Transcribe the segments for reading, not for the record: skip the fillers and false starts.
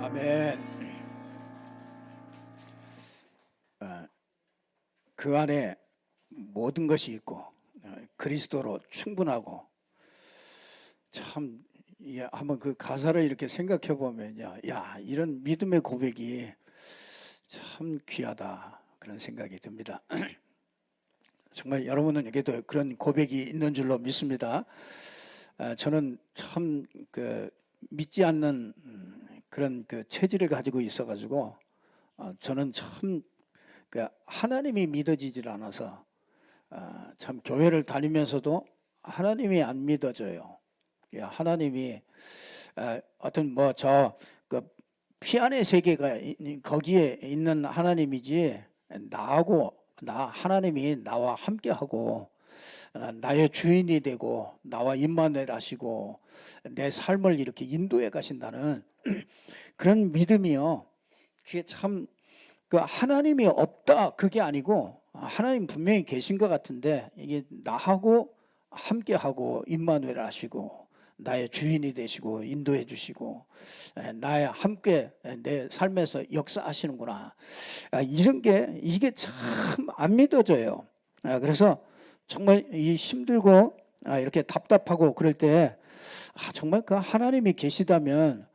아멘. 그 안에 모든 것이 있고 그리스도로 충분하고 참 한번 그 가사를 이렇게 생각해 보면요, 야, 이런 믿음의 고백이 참 귀하다 그런 생각이 듭니다. 정말 여러분에게도 그런 고백이 있는 줄로 믿습니다. 저는 참 믿지 않는 그런 체질을 가지고 있어가지고 저는 참 하나님이 믿어지질 않아서 참 교회를 다니면서도 하나님이 안 믿어져요. 하나님이 어떤 피안의 세계가 거기에 있는 하나님이지 하나님이 나와 함께하고 나의 주인이 되고 나와 임마누엘 하시고 내 삶을 이렇게 인도해 가신다는 그런 믿음이요. 그게 참 하나님이 없다 그게 아니고 하나님 분명히 계신 것 같은데 이게 나하고 함께하고 임마누엘 하시고 나의 주인이 되시고 인도해 주시고 나의 함께 내 삶에서 역사하시는구나. 이런 게 이게 참 안 믿어져요. 그래서 정말 이 힘들고 이렇게 답답하고 그럴 때 정말 그 하나님이 계시다면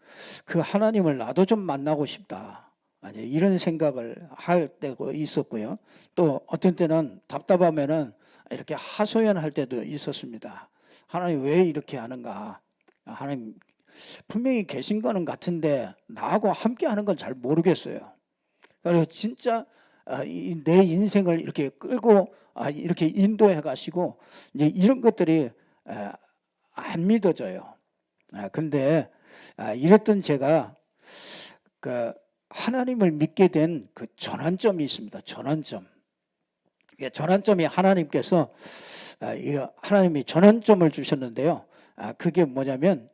그 하나님을 나도 좀 만나고 싶다. 이런 생각을 할 때가 있었고요. 또 어떤 때는 답답하면은 이렇게 하소연할 때도 있었습니다. 하나님 왜 이렇게 하는가? 하나님 분명히 계신 거는 같은데 나하고 함께 하는 건 잘 모르겠어요. 그래서 진짜 내 인생을 이렇게 끌고 이렇게 인도해 가시고 이제 이런 것들이 안 믿어져요. 그런데 이랬던 제가 하나님을 믿게 된 그 전환점이 있습니다. 전환점이 하나님께서 하나님이 전환점을 주셨는데요. 그게 뭐냐면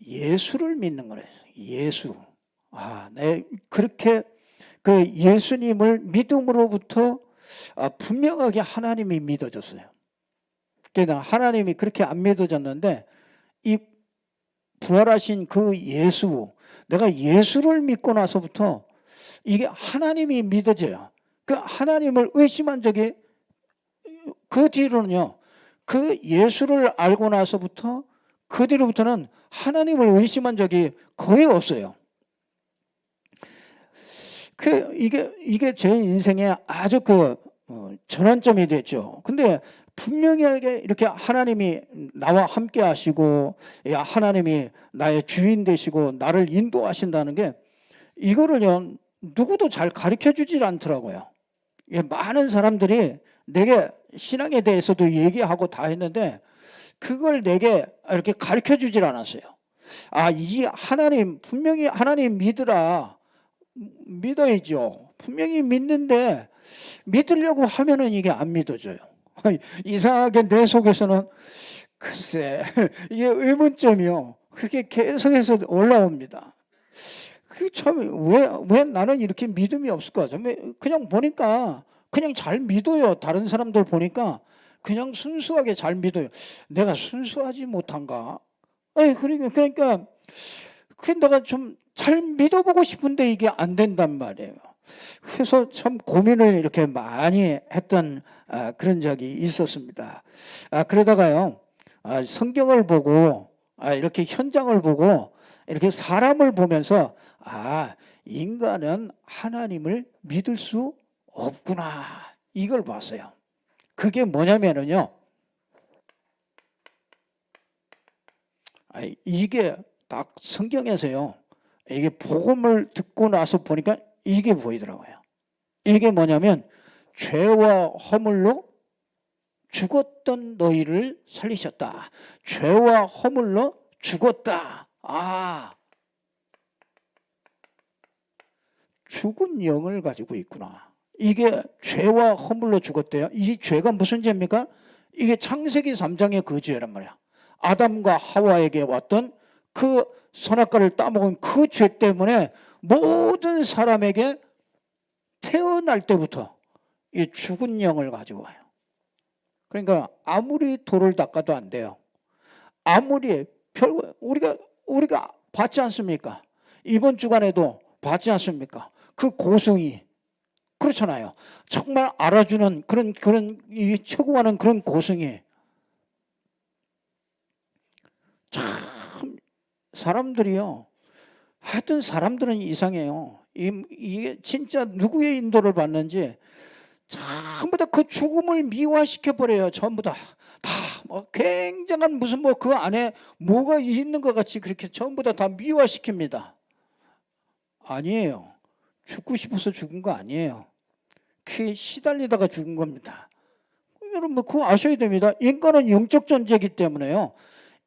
예수를 믿는 거예요. 예수. 내 그렇게 그 예수님을 믿음으로부터 분명하게 하나님이 믿어졌어요. 그러니까 하나님이 그렇게 안 믿어졌는데 이 부활하신 그 예수, 내가 예수를 믿고 나서부터 이게 하나님이 믿어져요. 그 하나님을 의심한 적이 그 뒤로는요. 그 예수를 알고 나서부터 그 뒤로부터는 하나님을 의심한 적이 거의 없어요. 이게 제 인생에 아주 전환점이 됐죠. 근데 분명하게 이렇게 하나님이 나와 함께 하시고 하나님이 나의 주인 되시고 나를 인도하신다는 게 이거를요 누구도 잘 가르쳐 주질 않더라고요. 많은 사람들이 내게 신앙에 대해서도 얘기하고 다 했는데 그걸 내게 이렇게 가르쳐 주질 않았어요. 이 하나님 분명히 하나님 믿어야죠. 분명히 믿는데 믿으려고 하면은 이게 안 믿어져요. 이상하게 내 속에서는 글쎄 이게 의문점이요. 그게 계속해서 올라옵니다. 그 참 왜 나는 이렇게 믿음이 없을까? 그냥 보니까 그냥 잘 믿어요. 다른 사람들 보니까 그냥 순수하게 잘 믿어요. 내가 순수하지 못한가? 그러니까 내가 좀 잘 믿어보고 싶은데 이게 안 된단 말이에요. 그래서 참 고민을 이렇게 많이 했던 그런 적이 있었습니다. 그러다가요 성경을 보고 이렇게 현장을 보고 이렇게 사람을 보면서 인간은 하나님을 믿을 수 없구나 이걸 봤어요. 그게 뭐냐면은요 이게 딱 성경에서요 이게 복음을 듣고 나서 보니까 이게 보이더라고요. 이게 뭐냐면 죄와 허물로 죽었던 너희를 살리셨다. 죄와 허물로 죽었다. 죽은 영을 가지고 있구나. 이게 죄와 허물로 죽었대요. 이 죄가 무슨 죄입니까? 이게 창세기 3장의 그 죄란 말이야. 아담과 하와에게 왔던 그 선악과를 따먹은 그 죄 때문에 모든 사람에게 태어날 때부터 이 죽은 영을 가지고 와요. 그러니까 아무리 돌을 닦아도 안 돼요. 아무리 우리가 봤지 않습니까? 이번 주간에도 봤지 않습니까? 그 고성이 그렇잖아요. 정말 알아주는 그런 이 최고하는 그런 고성이 참 사람들이요. 하여튼 사람들은 이상해요. 이게 진짜 누구의 인도를 받는지 전부 다 그 죽음을 미화시켜 버려요. 전부 다 뭐 굉장한 무슨 뭐 그 안에 뭐가 있는 것 같이 그렇게 전부 다 미화시킵니다. 아니에요. 죽고 싶어서 죽은 거 아니에요. 그게 시달리다가 죽은 겁니다. 여러분 뭐 그거 아셔야 됩니다. 인간은 영적 존재이기 때문에요.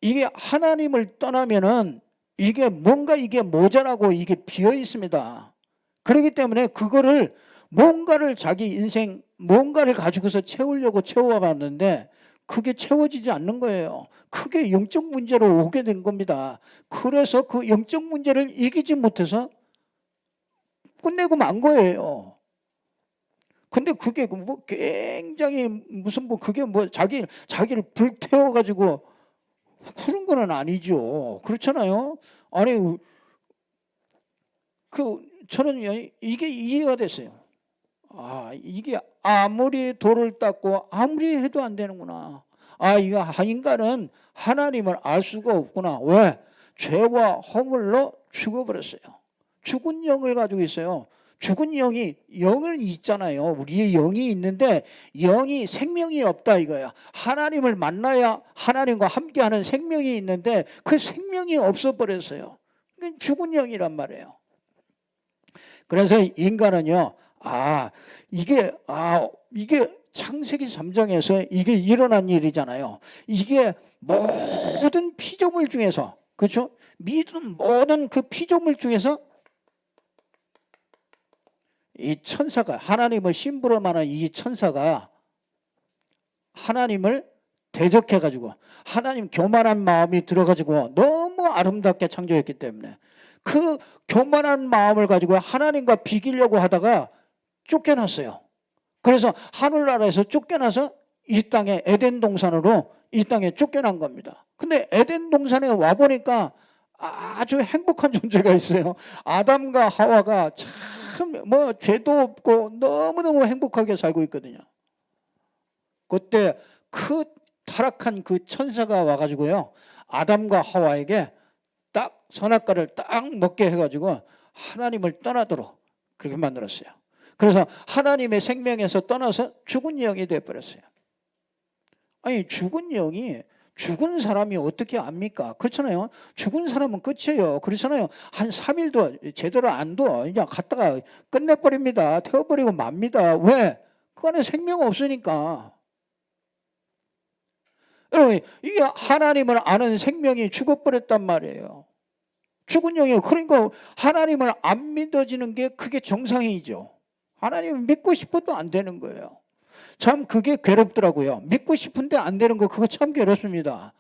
이게 하나님을 떠나면은 이게 뭔가 이게 모자라고 이게 비어 있습니다. 그렇기 때문에 그거를 뭔가를 자기 인생 뭔가를 가지고서 채우려고 채워봤는데 그게 채워지지 않는 거예요. 그게 영적 문제로 오게 된 겁니다. 그래서 그 영적 문제를 이기지 못해서 끝내고 만 거예요. 근데 그게 뭐 굉장히 무슨 뭐 그게 뭐 자기를 불태워 가지고 그런 거는 아니죠. 그렇잖아요. 아니 저는 이게 이해가 됐어요. 이게 아무리 돌을 닦고 아무리 해도 안 되는구나. 이거 인간은 하나님을 알 수가 없구나. 왜? 죄와 허물로 죽어버렸어요. 죽은 영을 가지고 있어요. 죽은 영은 있잖아요. 우리의 영이 있는데 영이 생명이 없다 이거야. 하나님을 만나야 하나님과 함께하는 생명이 있는데 그 생명이 없어버렸어요. 죽은 영이란 말이에요. 그래서 인간은요. 이게 창세기 3장에서 이게 일어난 일이잖아요. 이게 모든 피조물 중에서 그렇죠? 믿은 모든 그 피조물 중에서 이 천사가 하나님을 심부름하는 이 천사가 하나님을 대적해 가지고 하나님 교만한 마음이 들어 가지고 너무 아름답게 창조했기 때문에 그 교만한 마음을 가지고 하나님과 비기려고 하다가 쫓겨났어요. 그래서 하늘나라에서 쫓겨나서 이 땅에 에덴 동산으로 이 땅에 쫓겨난 겁니다. 근데 에덴 동산에 와 보니까 아주 행복한 존재가 있어요. 아담과 하와가 참 뭐 죄도 없고 너무너무 행복하게 살고 있거든요. 그때 그 타락한 그 천사가 와가지고요 아담과 하와에게 딱 선악과를 딱 먹게 해가지고 하나님을 떠나도록 그렇게 만들었어요. 그래서 하나님의 생명에서 떠나서 죽은 영이 되어버렸어요. 아니 죽은 영이 죽은 사람이 어떻게 압니까? 그렇잖아요. 죽은 사람은 끝이에요. 그렇잖아요. 한 3일도 제대로 안 둬. 그냥 갔다가 끝내버립니다. 태워버리고 맙니다. 왜? 그 안에 생명 없으니까. 여러분 이게 하나님을 아는 생명이 죽어버렸단 말이에요. 죽은 영이에요. 그러니까 하나님을 안 믿어지는 게 그게 정상이죠. 하나님을 믿고 싶어도 안 되는 거예요. 참 그게 괴롭더라고요. 믿고 싶은데 안 되는 거 그거 참 괴롭습니다.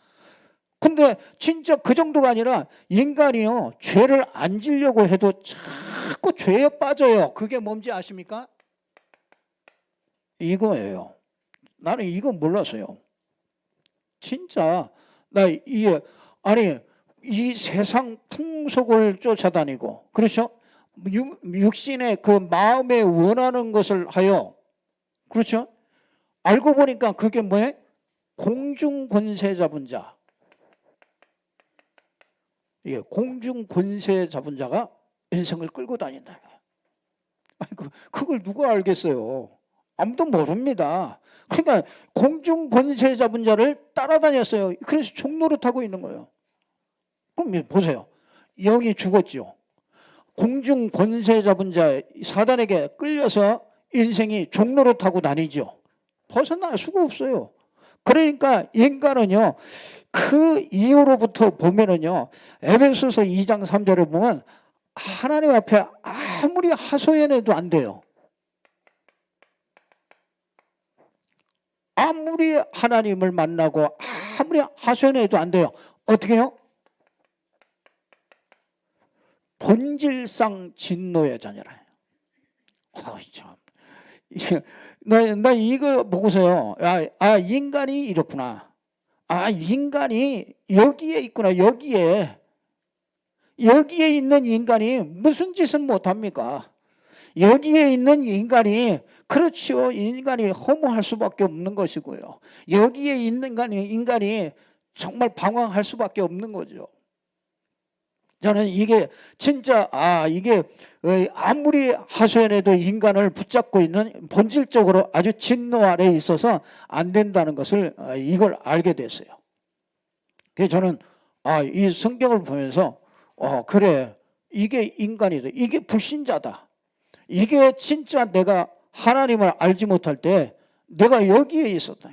근데 진짜 그 정도가 아니라 인간이요 죄를 안 지려고 해도 자꾸 죄에 빠져요. 그게 뭔지 아십니까? 이거예요. 나는 이거 몰랐어요. 진짜 이 세상 풍속을 쫓아다니고 그렇죠? 육신의 그 마음에 원하는 것을 하여 그렇죠? 알고 보니까 그게 뭐예요? 공중 권세 잡은 자. 이게 공중 권세 잡은 자가 인생을 끌고 다닌다. 그걸 누가 알겠어요? 아무도 모릅니다. 그러니까 공중 권세 잡은 자를 따라다녔어요. 그래서 종노릇하고 있는 거예요. 그럼 보세요. 영이 죽었죠. 공중 권세 잡은 자 사단에게 끌려서 인생이 종노릇하고 다니죠. 벗어날 수가 없어요. 그러니까 인간은요 그 이후로부터 보면은요 에베소서 2장 3절에 보면 하나님 앞에 아무리 하소연해도 안 돼요. 아무리 하나님을 만나고 아무리 하소연해도 안 돼요. 어떻게 해요? 본질상 진노의 자녀라. 참. 나 이거 보고서요. 인간이 이렇구나. 인간이 여기에 있구나. 여기에 여기에 있는 인간이 무슨 짓을 못합니까? 여기에 있는 인간이 그렇지요. 인간이 허무할 수밖에 없는 것이고요. 여기에 있는 인간이 정말 방황할 수밖에 없는 거죠. 저는 이게 진짜 이게 아무리 하소연해도 인간을 붙잡고 있는 본질적으로 아주 진노 아래에 있어서 안 된다는 것을 이걸 알게 됐어요. 그래서 저는 이 성경을 보면서 그래, 이게 인간이다. 이게 불신자다. 이게 진짜 내가 하나님을 알지 못할 때 내가 여기에 있었다.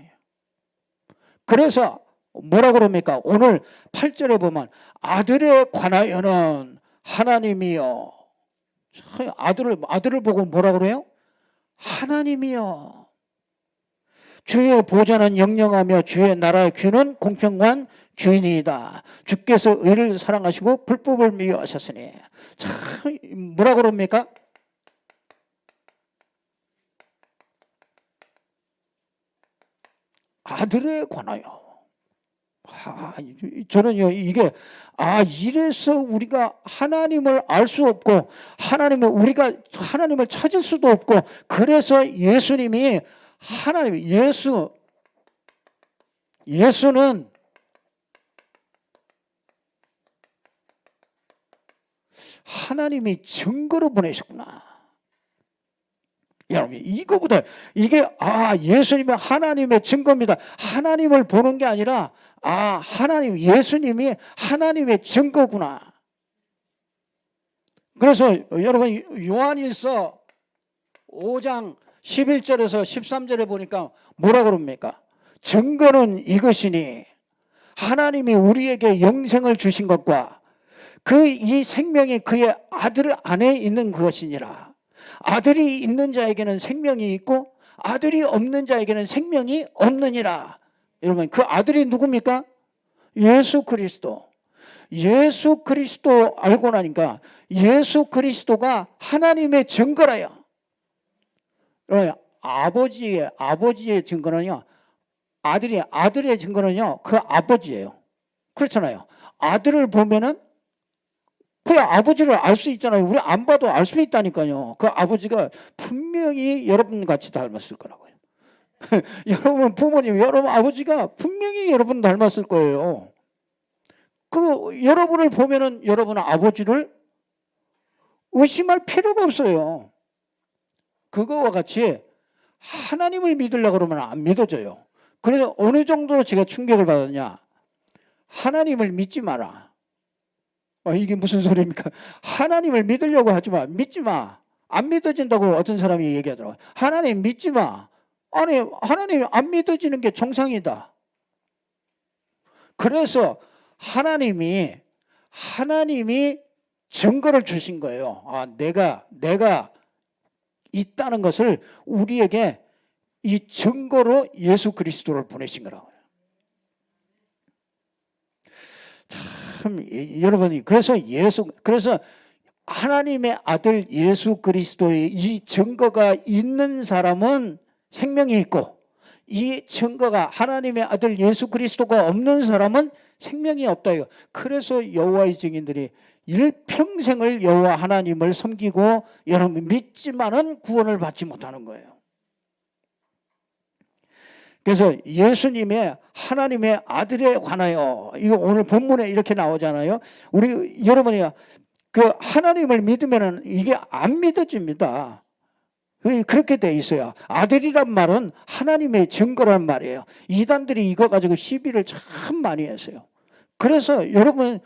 그래서 뭐라 그럽니까? 오늘 8절에 보면 아들에 관하여는 하나님이요. 아들을 보고 뭐라 그래요? 하나님이요. 주의 보좌는 영영하며 주의 나라의 귀는 공평한 주인이다. 주께서 의를 사랑하시고 불법을 미워하셨으니. 참 뭐라 그럽니까? 아들에 관하여. 저는요, 이게 이래서 우리가 하나님을 알 수 없고 우리가 하나님을 찾을 수도 없고, 그래서 예수님이 예수는 하나님이 증거로 보내셨구나. 여러분, 이거보다 이게 예수님이 하나님의 증거입니다. 하나님을 보는 게 아니라 예수님이 하나님의 증거구나. 그래서 여러분, 요한일서 5장 11절에서 13절에 보니까 뭐라 그럽니까? 증거는 이것이니 하나님이 우리에게 영생을 주신 것과 이 생명이 그의 아들 안에 있는 것이니라. 아들이 있는 자에게는 생명이 있고 아들이 없는 자에게는 생명이 없느니라. 여러분, 그 아들이 누굽니까? 예수 그리스도. 예수 그리스도 알고 나니까 예수 그리스도가 하나님의 증거라요. 여러분, 아버지의 증거는요, 아들의 증거는요, 그 아버지예요. 그렇잖아요. 아들을 보면은 그 아버지를 알 수 있잖아요. 우리 안 봐도 알 수 있다니까요. 그 아버지가 분명히 여러분 같이 닮았을 거라고요. 여러분 부모님, 여러분 아버지가 분명히 여러분 닮았을 거예요. 그 여러분을 보면은 여러분은 아버지를 의심할 필요가 없어요. 그거와 같이 하나님을 믿으려고 그러면 안 믿어져요. 그래서 어느 정도로 제가 충격을 받았냐? 하나님을 믿지 마라. 이게 무슨 소리입니까? 하나님을 믿으려고 하지 마. 믿지 마. 안 믿어진다고 어떤 사람이 얘기하더라고요. 하나님 믿지 마. 아니, 하나님 안 믿어지는 게 정상이다. 그래서 하나님이 증거를 주신 거예요. 내가 있다는 것을 우리에게 이 증거로 예수 그리스도를 보내신 거라고요. 참, 여러분이 그래서 하나님의 아들 예수 그리스도의 이 증거가 있는 사람은 생명이 있고, 이 증거가 하나님의 아들 예수 그리스도가 없는 사람은 생명이 없다. 그래서 여호와의 증인들이 일평생을 여호와 하나님을 섬기고 여러분 믿지만은 구원을 받지 못하는 거예요. 그래서 예수님의 하나님의 아들에 관하여, 이거 오늘 본문에 이렇게 나오잖아요. 우리 여러분이 그 하나님을 믿으면은 이게 안 믿어집니다. 그렇게 돼 있어요. 아들이란 말은 하나님의 증거란 말이에요. 이단들이 이거 가지고 시비를 참 많이 했어요. 그래서 여러분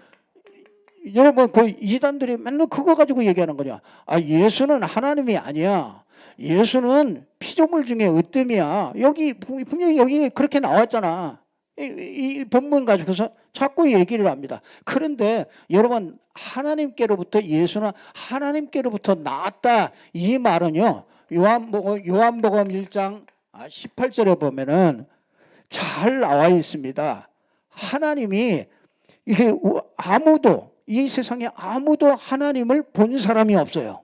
그 이단들이 맨날 그거 가지고 얘기하는 거냐? 예수는 하나님이 아니야. 예수는 피조물 중에 으뜸이야. 여기 분명히 여기 그렇게 나왔잖아. 이 본문 가지고서 자꾸 얘기를 합니다. 그런데 여러분, 예수는 하나님께로부터 나왔다. 이 말은요, 요한복음 1장 18절에 보면은 잘 나와 있습니다. 하나님이 이 세상에 아무도 하나님을 본 사람이 없어요.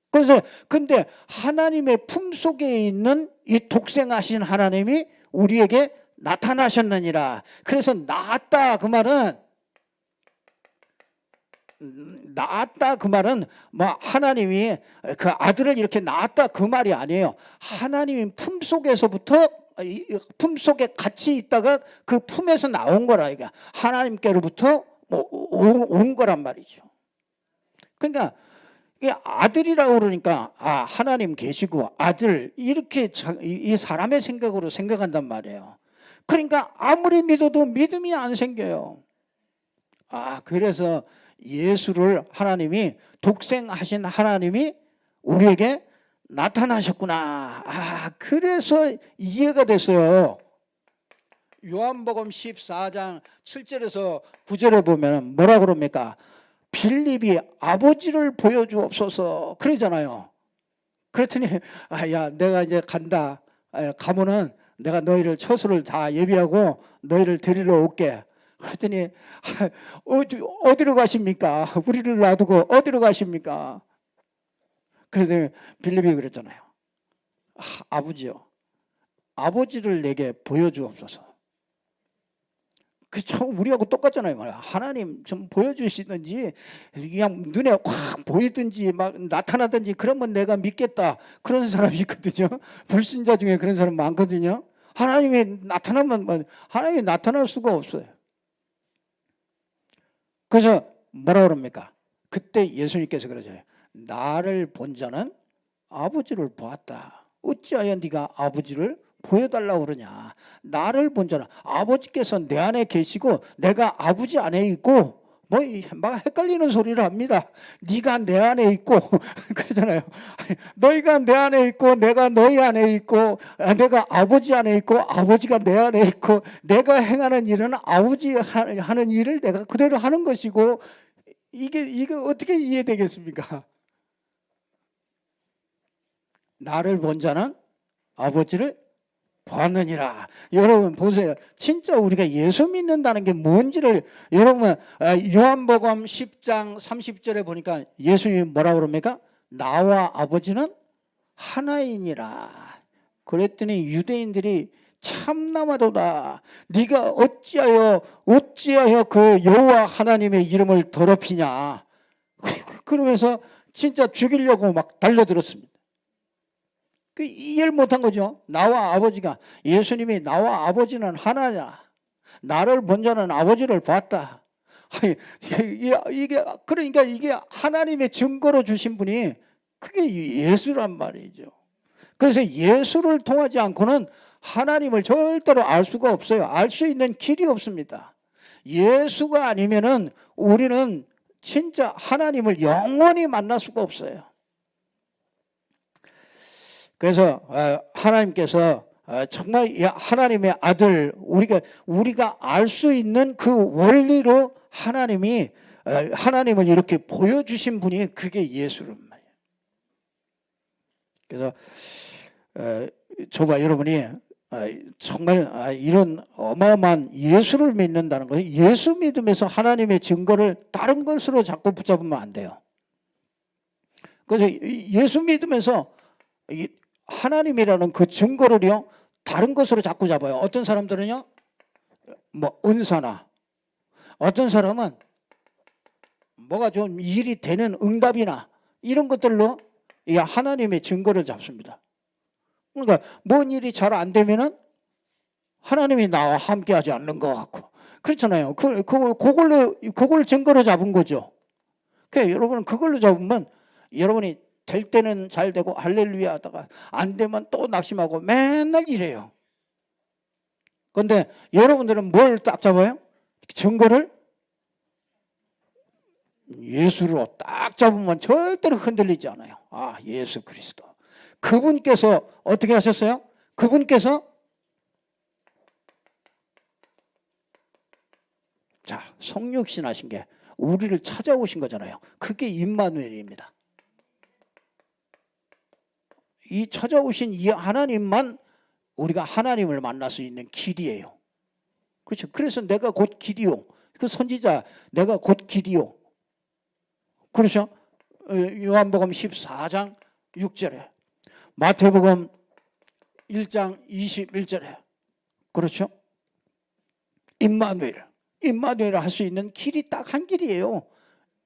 그래서 근데 하나님의 품속에 있는 이 독생하신 하나님이 우리에게 나타나셨느니라. 그래서 나았다 그 말은 낳았다 그 말은 뭐 하나님이 그 아들을 이렇게 낳았다 그 말이 아니에요. 하나님 품속에서부터 품속에 같이 있다가 그 품에서 나온 거라. 이게 하나님께로부터 온 거란 말이죠. 그러니까 이게 아들이라고 그러니까 하나님 계시고 아들 이렇게 이 사람의 생각으로 생각한단 말이에요. 그러니까 아무리 믿어도 믿음이 안 생겨요. 그래서 예수를 하나님이 독생하신 하나님이 우리에게 나타나셨구나. 그래서 이해가 됐어요. 요한복음 14장 7절에서 9절에 보면 뭐라 그럽니까? 빌립이 아버지를 보여주옵소서 그러잖아요. 그랬더니 야 내가 이제 간다. 가면은 내가 너희를 처소를 다 예비하고 너희를 데리러 올게. 그랬더니 어디로 가십니까? 우리를 놔두고 어디로 가십니까? 그랬더니 빌립이 그랬잖아요. 아버지요. 아버지를 내게 보여주옵소서. 참 우리하고 똑같잖아요. 하나님 좀 보여주시든지 그냥 눈에 확 보이든지 막 나타나든지 그러면 내가 믿겠다. 그런 사람이 있거든요. 불신자 중에 그런 사람 많거든요. 하나님이 나타나면 하나님이 나타날 수가 없어요. 그래서 뭐라 그럽니까? 그때 예수님께서 그러잖아요. 나를 본 자는 아버지를 보았다. 어찌하여 네가 아버지를 보여달라고 그러냐. 나를 본 자는 아버지께서 내 안에 계시고 내가 아버지 안에 있고 막 헷갈리는 소리를 합니다. 네가 내 안에 있고 그러잖아요. 너희가 내 안에 있고 내가 너희 안에 있고 내가 아버지 안에 있고 아버지가 내 안에 있고 내가 행하는 일은 아버지 하는 일을 내가 그대로 하는 것이고 이게 어떻게 이해되겠습니까? 나를 본 자는 아버지를 보았느니라. 여러분 보세요. 진짜 우리가 예수 믿는다는 게 뭔지를 여러분 요한복음 10장 30절에 보니까 예수님이 뭐라고 그럽니까? 나와 아버지는 하나이니라. 그랬더니 유대인들이 참나마도다. 네가 어찌하여 그 여호와 하나님의 이름을 더럽히냐. 그러면서 진짜 죽이려고 막 달려들었습니다. 이해를 못한 거죠. 나와 아버지가 예수님이 나와 아버지는 하나냐. 나를 본 자는 아버지를 봤다. 그러니까 이게 하나님의 증거로 주신 분이 그게 예수란 말이죠. 그래서 예수를 통하지 않고는 하나님을 절대로 알 수가 없어요. 알 수 있는 길이 없습니다. 예수가 아니면은 우리는 진짜 하나님을 영원히 만날 수가 없어요. 그래서 하나님께서 정말 하나님의 아들 우리가 알 수 있는 그 원리로 하나님을 이렇게 보여주신 분이 그게 예수란 말이에요. 그래서 저와 여러분이 정말 이런 어마어마한 예수를 믿는다는 거예요. 예수 믿으면서 하나님의 증거를 다른 것으로 자꾸 붙잡으면 안 돼요. 그래서 예수 믿으면서 하나님이라는 그 증거를요 다른 것으로 자꾸 잡아요. 어떤 사람들은요 뭐 은사나 어떤 사람은 뭐가 좀 일이 되는 응답이나 이런 것들로 하나님의 증거를 잡습니다. 그러니까 뭔 일이 잘 안 되면은 하나님이 나와 함께하지 않는 것 같고 그렇잖아요. 그걸 증거로 잡은 거죠. 그러니까 여러분은 그걸로 잡으면 여러분이 될 때는 잘 되고 할렐루야 하다가 안 되면 또 낙심하고 맨날 이래요. 그런데 여러분들은 뭘 딱 잡아요? 증거를 예수로 딱 잡으면 절대로 흔들리지 않아요. 예수 그리스도. 그분께서 어떻게 하셨어요? 그분께서 성육신 하신 게 우리를 찾아오신 거잖아요. 그게 임마누엘입니다. 이 찾아오신 이 하나님만 우리가 하나님을 만날 수 있는 길이에요. 그렇죠. 그래서 내가 곧 길이요. 그 선지자 내가 곧 길이요. 그렇죠. 요한복음 14장 6절에 마태복음 1장 21절에 그렇죠. 임마누엘 할 수 있는 길이 딱 한 길이에요.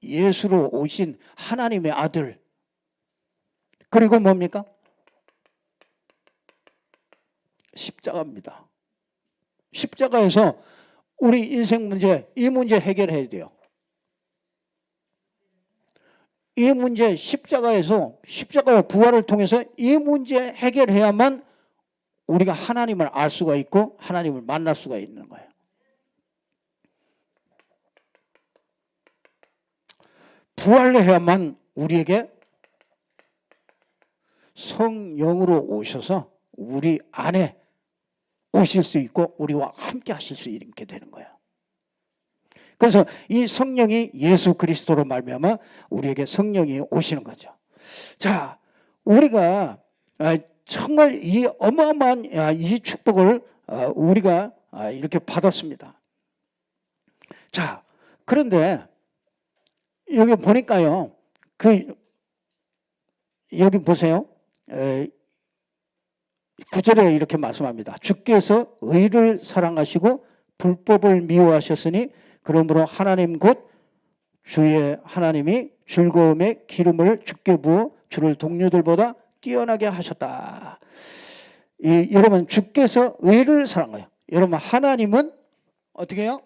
예수로 오신 하나님의 아들. 그리고 뭡니까? 십자가입니다. 십자가에서 우리 인생 문제, 이 문제 해결해야 돼요. 이 문제 십자가에서, 십자가의 부활을 통해서 이 문제 해결해야만 우리가 하나님을 알 수가 있고 하나님을 만날 수가 있는 거예요. 부활해야만 우리에게 성령으로 오셔서 우리 안에 오실 수 있고 우리와 함께 하실 수 있게 되는 거예요. 그래서 이 성령이 예수 그리스도로 말미암아 우리에게 성령이 오시는 거죠. 자, 우리가 정말 이 어마어마한 이 축복을 우리가 이렇게 받았습니다. 자, 그런데 여기 보니까요, 여기 보세요. 9절에 이렇게 말씀합니다. 주께서 의를 사랑하시고 불법을 미워하셨으니 그러므로 하나님 곧 주의 하나님이 즐거움의 기름을 주께 부어 주를 동료들보다 뛰어나게 하셨다. 여러분, 주께서 의를 사랑해요. 여러분, 하나님은 어떻게 해요?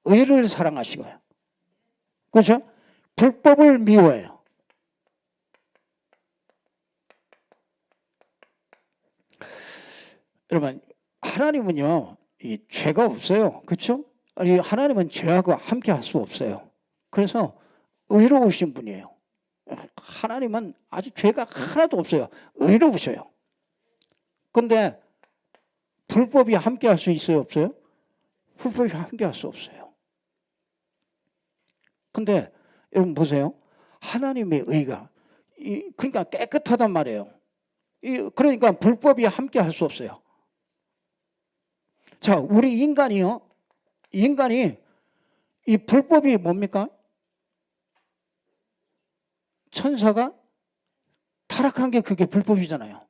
의를 사랑하시고요. 그렇죠? 불법을 미워해요. 여러분, 하나님은요, 이 죄가 없어요. 그렇죠? 아니, 하나님은 죄하고 함께 할 수 없어요. 그래서 의로우신 분이에요. 하나님은 아주 죄가 하나도 없어요. 의로우셔요. 근데 불법이 함께 할 수 있어요? 없어요? 불법이 함께 할 수 없어요. 근데 여러분 보세요. 하나님의 의가 그러니까 깨끗하단 말이에요. 그러니까 불법이 함께 할 수 없어요. 자, 우리 인간이 이 불법이 뭡니까? 천사가 타락한 게 그게 불법이잖아요.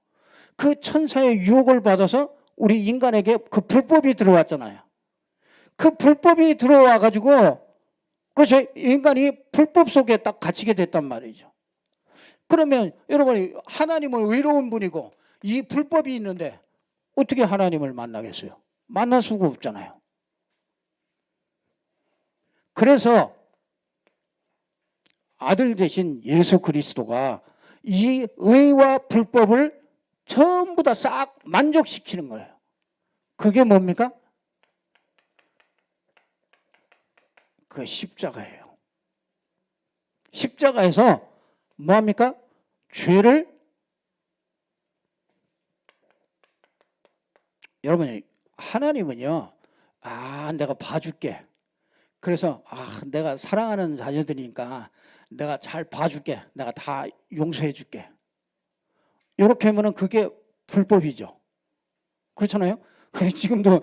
그 천사의 유혹을 받아서 우리 인간에게 그 불법이 들어왔잖아요. 그 불법이 들어와 가지고 그래서 인간이 불법 속에 딱 갇히게 됐단 말이죠. 그러면 여러분, 하나님은 의로운 분이고 이 불법이 있는데 어떻게 하나님을 만나겠어요? 만날 수가 없잖아요. 그래서 아들 되신 예수 그리스도가 이 의와 불법을 전부 다 싹 만족시키는 거예요. 그게 뭡니까? 그 십자가예요. 십자가에서 뭐합니까? 죄를, 여러분, 하나님은요, 내가 봐줄게. 그래서 내가 사랑하는 자녀들이니까 내가 잘 봐줄게. 내가 다 용서해줄게. 이렇게 하면은 그게 불법이죠. 그렇잖아요? 지금도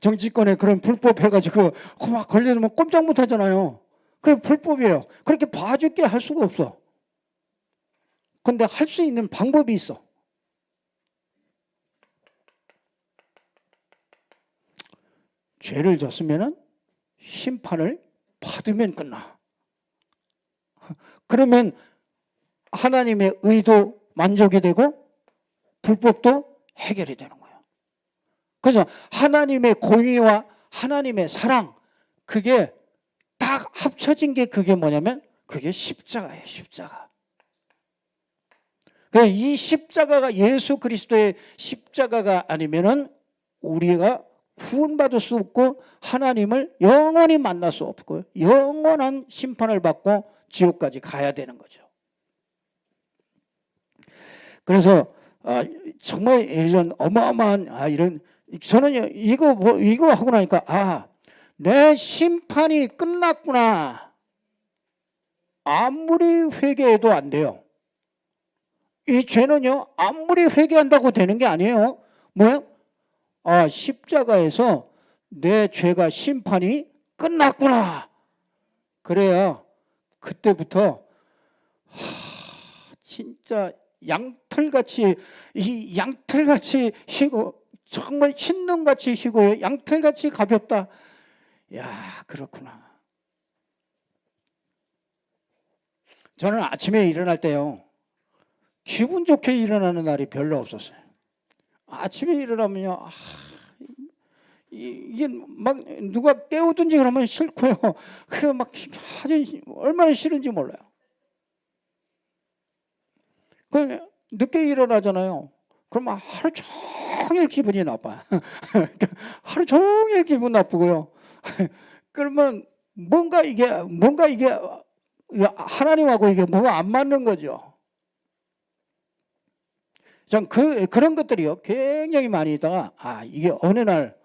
정치권에 그런 불법 해가지고 막 걸려들면 꼼짝 못 하잖아요. 그게 불법이에요. 그렇게 봐줄게 할 수가 없어. 근데 할 수 있는 방법이 있어. 죄를 졌으면은 심판을 받으면 끝나. 그러면 하나님의 의도 만족이 되고 불법도 해결이 되는 거예요. 그래서 하나님의 공의와 하나님의 사랑, 그게 딱 합쳐진 게 그게 뭐냐면 그게 십자가예요. 십자가. 그래서 이 십자가가 예수 그리스도의 십자가가 아니면은 우리가 구원받을 수 없고 하나님을 영원히 만날 수 없고 영원한 심판을 받고 지옥까지 가야 되는 거죠. 그래서 정말 이런 어마어마한 이런 저는 이거 하고 나니까 내 심판이 끝났구나. 아무리 회개해도 안 돼요. 이 죄는요, 아무리 회개한다고 되는 게 아니에요. 뭐요? 십자가에서 내 죄가 심판이 끝났구나. 그래야 그때부터 진짜 양털같이 희고 정말 흰눈같이 희고 양털같이 가볍다. 야, 그렇구나. 저는 아침에 일어날 때요, 기분 좋게 일어나는 날이 별로 없었어요. 아침에 일어나면요, 이게 막 누가 깨우든지 그러면 싫고요. 그게 막 아주 얼마나 싫은지 몰라요. 그 늦게 일어나잖아요. 그러면 하루 종일 기분이 나빠요. 하루 종일 기분 나쁘고요. 그러면 뭔가 이게 하나님하고 이게 뭐가 안 맞는 거죠. 전 그런 것들이요 굉장히 많이 있다가 이게 어느 날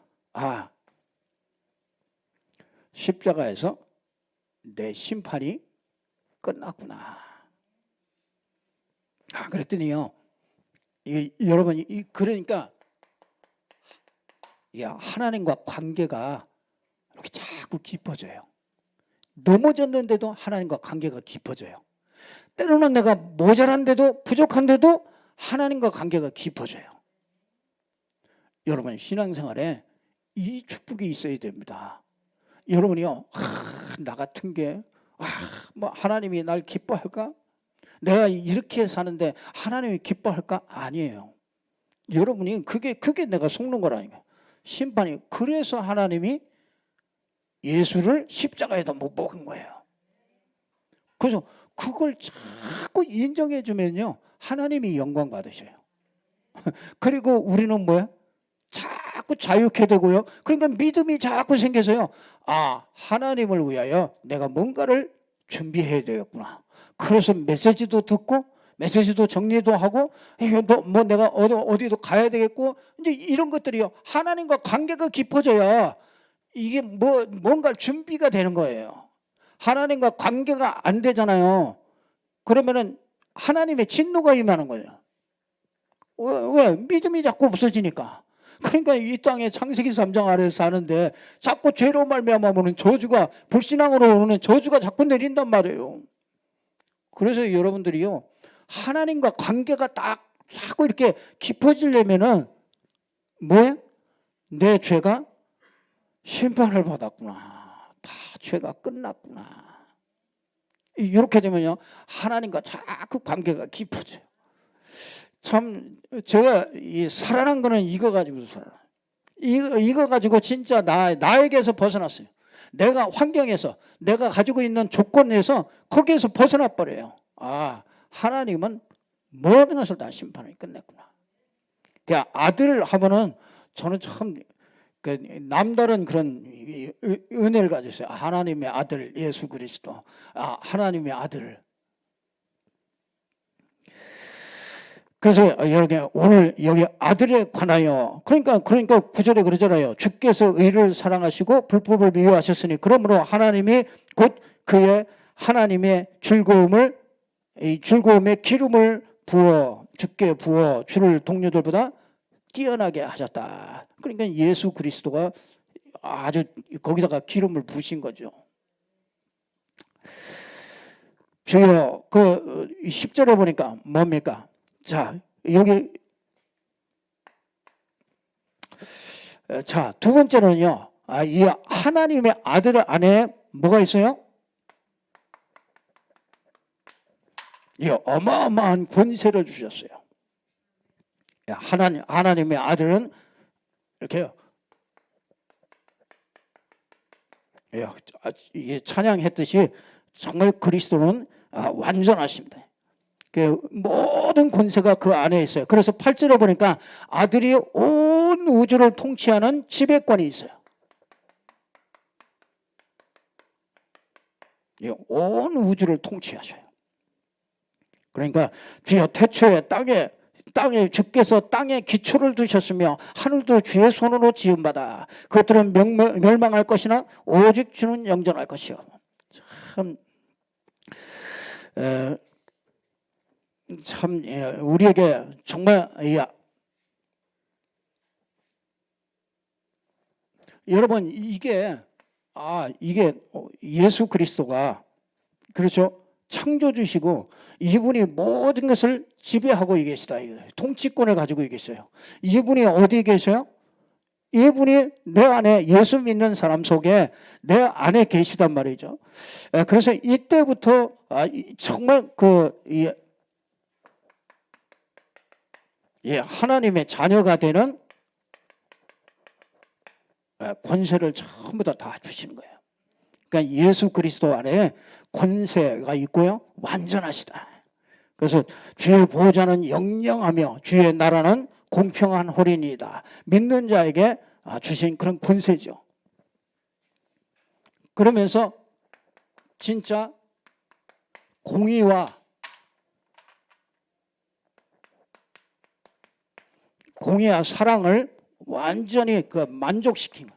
십자가에서 내 심판이 끝났구나. 그랬더니요, 여러분, 그러니까 하나님과 관계가 이렇게 자꾸 깊어져요. 넘어졌는데도 하나님과 관계가 깊어져요. 때로는 내가 모자란데도 부족한데도 하나님과 관계가 깊어져요. 여러분, 신앙생활에 이 축복이 있어야 됩니다. 여러분이요, 나 같은 게 뭐 하나님이 날 기뻐할까? 내가 이렇게 사는데 하나님이 기뻐할까? 아니에요. 여러분이 그게 내가 속는 거라니까. 심판이. 그래서 하나님이 예수를 십자가에다 못 박은 거예요. 그래서 그걸 자꾸 인정해 주면요, 하나님이 영광 받으셔요. 그리고 우리는 뭐야? 자꾸 자유케 되고요. 그러니까 믿음이 자꾸 생겨서요, 하나님을 위하여 내가 뭔가를 준비해야 되겠구나. 그래서 메시지도 듣고 메시지도 정리도 하고 뭐 내가 어디도 가야 되겠고, 이제 이런 것들이요, 하나님과 관계가 깊어져야 이게 뭔가 준비가 되는 거예요. 하나님과 관계가 안 되잖아요. 그러면은 하나님의 진노가 임하는 거예요. 왜? 믿음이 자꾸 없어지니까. 그러니까 이 땅에 창세기 3장 아래에서 사는데 자꾸 죄로 말미암아서는 저주가, 불신앙으로 오는 저주가 자꾸 내린단 말이에요. 그래서 여러분들이요, 하나님과 관계가 딱 자꾸 이렇게 깊어지려면은 뭐예요? 내 죄가 심판을 받았구나. 다 죄가 끝났구나. 이렇게 되면요, 하나님과 자꾸 관계가 깊어져요. 참 제가 살아난 거는 이거 가지고 살아요. 이거 가지고 진짜 나에게서 벗어났어요. 내가 환경에서, 내가 가지고 있는 조건에서 거기에서 벗어나 버려요. 하나님은 모든 것을 다 심판을 끝냈구나. 아들 하면은 저는 참 남다른 그런 은혜를 가졌어요. 하나님의 아들 예수 그리스도, 하나님의 아들. 그래서 여러분, 오늘 여기 아들에 관하여, 그러니까 9절에 그러잖아요. 주께서 의를 사랑하시고 불법을 미워하셨으니 그러므로 하나님이 곧 그의 하나님의 이 즐거움의 기름을 주께 부어 주를 동료들보다 뛰어나게 하셨다. 그러니까 예수 그리스도가 아주 거기다가 기름을 부으신 거죠. 주여, 10절에 보니까 뭡니까? 자, 여기 두 번째는요, 이 하나님의 아들 안에 뭐가 있어요? 이 어마어마한 권세를 주셨어요. 하나님의 아들은 이렇게요, 이게 찬양했듯이 정말 그리스도는 완전하십니다. 모든 권세가 그 안에 있어요. 그래서 8절에 보니까 아들이 온 우주를 통치하는 지배권이 있어요. 온 우주를 통치하셔요. 그러니까 주여, 태초에 땅에 주께서 땅에 기초를 두셨으며 하늘도 주의 손으로 지음받아 그것들은 멸망할 것이나 오직 주는 영존할 것이요. 참 우리에게 정말 여러분, 이게 예수 그리스도가, 그렇죠, 창조주시고 이분이 모든 것을 지배하고 계시다. 통치권을 가지고 계세요. 이분이 어디에 계세요? 이분이 내 안에, 예수 믿는 사람 속에 내 안에 계시단 말이죠. 그래서 이때부터 정말 하나님의 자녀가 되는 권세를 전부 다 주시는 거예요. 그러니까 예수 그리스도 안에 권세가 있고요, 완전하시다. 그래서 주의 보호자는 영영하며 주의 나라는 공평한 호린이다. 믿는 자에게 주신 그런 권세죠. 그러면서 진짜 공의와 사랑을 완전히 만족시킨 거예요.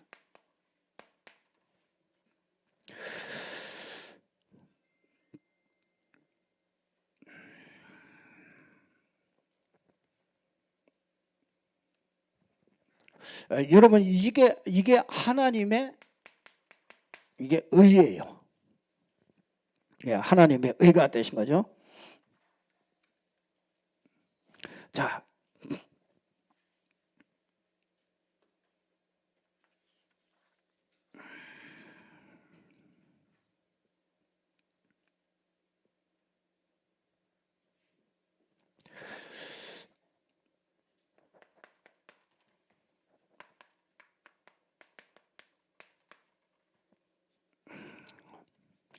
여러분, 이게 하나님의 의예요. 하나님의 의가 되신 거죠. 자,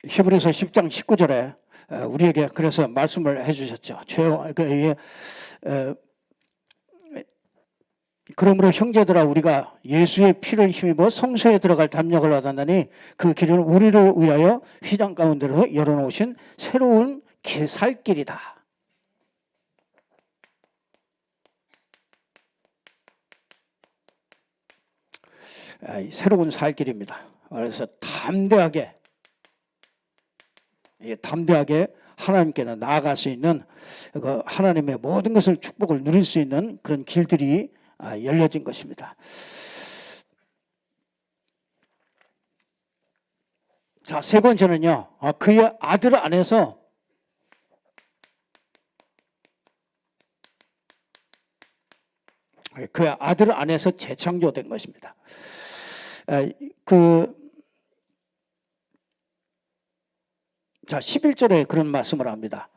히브리서 10장 19절에 우리에게 그래서 말씀을 해주셨죠. 그러므로 형제들아, 우리가 예수의 피를 힘입어 성소에 들어갈 담력을 얻었나니 그 길은 우리를 위하여 휘장 가운데로 열어놓으신 새로운 살 길이다. 새로운 살 길입니다. 그래서 담대하게 하나님께는 나아갈 수 있는, 하나님의 모든 것을 축복을 누릴 수 있는 그런 길들이 열려진 것입니다. 자, 세 번째는요, 그의 아들 안에서 재창조된 것입니다. 자, 11절에 그런 말씀을 합니다.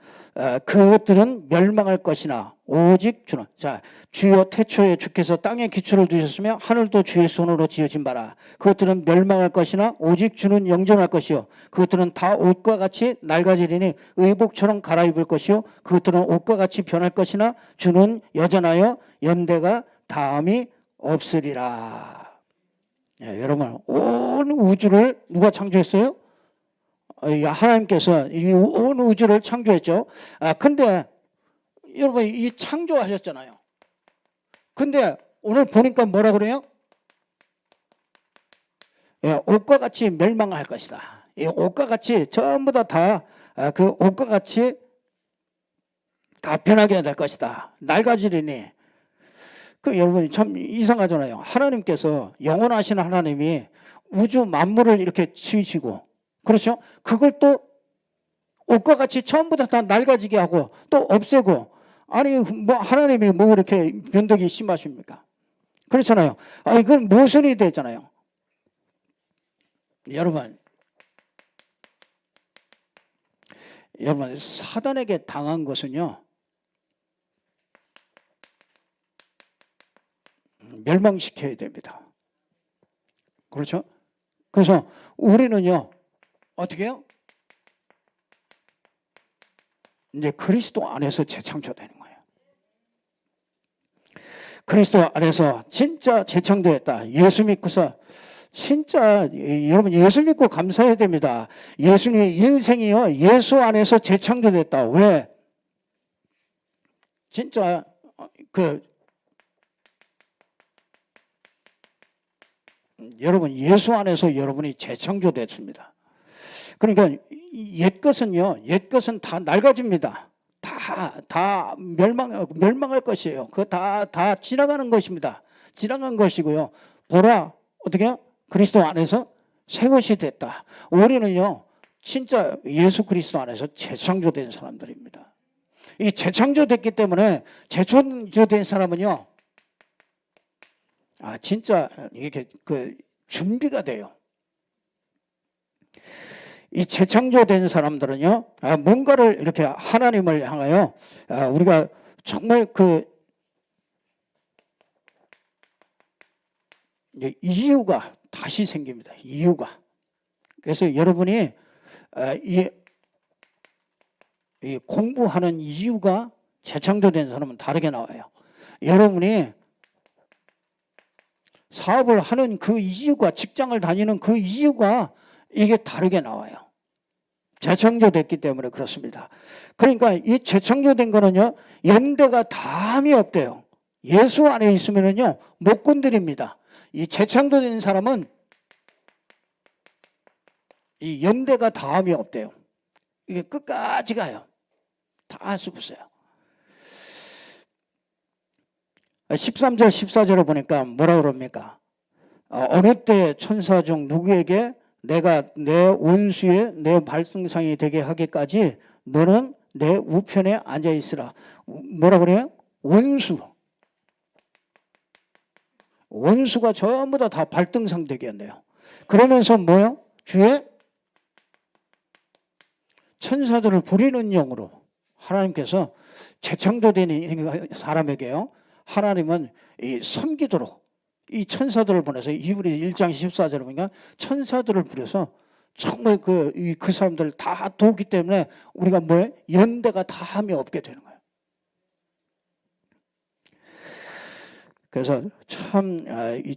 그것들은 멸망할 것이나 오직 주는, 자, 주여 태초에 주께서 땅에 기초를 두셨으며 하늘도 주의 손으로 지어진 바라. 그것들은 멸망할 것이나 오직 주는 영존할 것이요 그것들은 다 옷과 같이 낡아지리니 의복처럼 갈아입을 것이요 그것들은 옷과 같이 변할 것이나 주는 여전하여 연대가 다함이 없으리라. 여러분, 온 우주를 누가 창조했어요? 하나님께서 이 온 우주를 창조했죠. 근데 여러분, 이 창조하셨잖아요. 근데 오늘 보니까 뭐라 그래요? 옷과 같이 멸망할 것이다. 옷과 같이 전부 다 그 옷과 같이 다 변하게 될 것이다. 낡아지리니. 여러분, 참 이상하잖아요. 하나님께서, 영원하신 하나님이 우주 만물을 이렇게 지으시고, 그렇죠? 그걸 또 옷과 같이 전부 다 낡아지게 하고 또 없애고, 아니 뭐 하나님이 뭐 이렇게 변덕이 심하십니까? 그렇잖아요. 이건 모순이 되잖아요. 여러분, 사단에게 당한 것은요, 멸망시켜야 됩니다. 그렇죠? 그래서 우리는요, 어떻게 해요? 이제 그리스도 안에서 재창조되는 거예요. 그리스도 안에서 진짜 재창조했다. 예수 믿고서 진짜, 여러분, 예수 믿고 감사해야 됩니다. 예수님의 인생이요, 예수 안에서 재창조됐다. 왜? 진짜 여러분, 예수 안에서 여러분이 재창조됐습니다. 그러니까 옛 것은 다 낡아집니다. 다 멸망할 것이에요. 그거 다 지나가는 것입니다. 지나간 것이고요. 보라, 어떻게? 그리스도 안에서 새 것이 됐다. 우리는요, 진짜 예수 그리스도 안에서 재창조된 사람들입니다. 이 재창조됐기 때문에, 재창조된 사람은요, 진짜 이게 준비가 돼요. 이 재창조된 사람들은요, 뭔가를 이렇게 하나님을 향하여 우리가 정말 그 이유가 다시 생깁니다. 이유가. 그래서 여러분이 이 공부하는 이유가 재창조된 사람은 다르게 나와요. 여러분이 사업을 하는 그 이유가, 직장을 다니는 그 이유가 이게 다르게 나와요. 재창조됐기 때문에 그렇습니다. 그러니까 이 재창조된 거는요, 연대가 다함이 없대요. 예수 안에 있으면은요, 못 건드립니다. 이 재창조된 사람은 이 연대가 다함이 없대요. 이게 끝까지 가요. 다 할 수 없어요. 13절 14절에 보니까 뭐라 그럽니까? 어느 때 천사 중 누구에게 내가 내 원수의 내 발등상이 되게 하기까지 너는 내 우편에 앉아 있으라. 뭐라 그래요? 원수가 전부 다 발등상 되게 한대요. 그러면서 뭐요? 주의 천사들을 부리는 영으로 하나님께서 재창조된 사람에게요, 하나님은 이 섬기도록 이 천사들을 보내서 히브리 1장 14절에 보니까 천사들을 부려서 정말 그 사람들을 다 도우기 때문에 우리가 뭐예요? 연대가 다함이 없게 되는 거예요. 그래서 참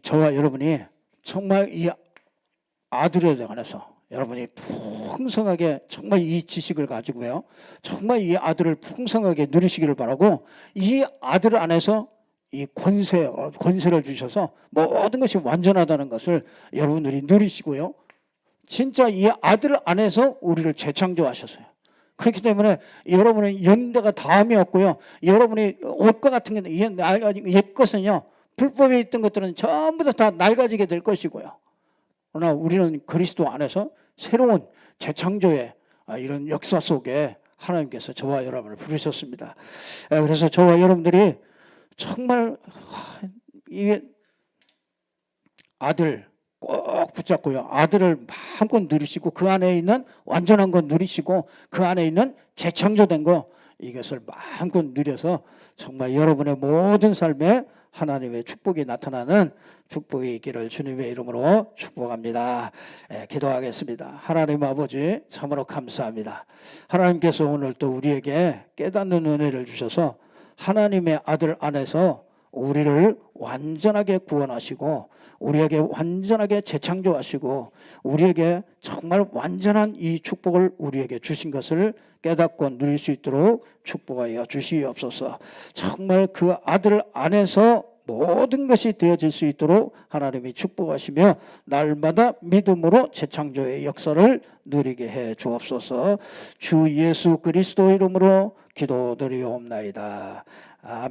저와 여러분이 정말 이 아들에 관해서 여러분이 풍성하게 정말 이 지식을 가지고요, 정말 이 아들을 풍성하게 누리시기를 바라고, 이 아들 안에서 이 권세를 주셔서 모든 것이 완전하다는 것을 여러분들이 누리시고요, 진짜 이 아들 안에서 우리를 재창조하셨어요. 그렇기 때문에 여러분은 연대가 다함이 없고요, 여러분이 옷과 같은 게 옛 것은요, 불법에 있던 것들은 전부 다 낡아지게 될 것이고요, 그러나 우리는 그리스도 안에서 새로운 재창조의 이런 역사 속에 하나님께서 저와 여러분을 부르셨습니다. 그래서 저와 여러분들이 정말 이게 아들 꼭 붙잡고요, 아들을 마음껏 누리시고 그 안에 있는 완전한 것 누리시고 그 안에 있는 재창조된 거, 이것을 마음껏 누려서 정말 여러분의 모든 삶에 하나님의 축복이 나타나는 축복이 있기를 주님의 이름으로 축복합니다. 기도하겠습니다. 하나님 아버지, 참으로 감사합니다. 하나님께서 오늘 또 우리에게 깨닫는 은혜를 주셔서 하나님의 아들 안에서 우리를 완전하게 구원하시고 우리에게 완전하게 재창조하시고 우리에게 정말 완전한 이 축복을 우리에게 주신 것을 깨닫고 누릴 수 있도록 축복하여 주시옵소서. 정말 그 아들 안에서 모든 것이 되어질 수 있도록 하나님이 축복하시며 날마다 믿음으로 재창조의 역사를 누리게 해 주옵소서. 주 예수 그리스도 이름으로 기도드리옵나이다. 아멘.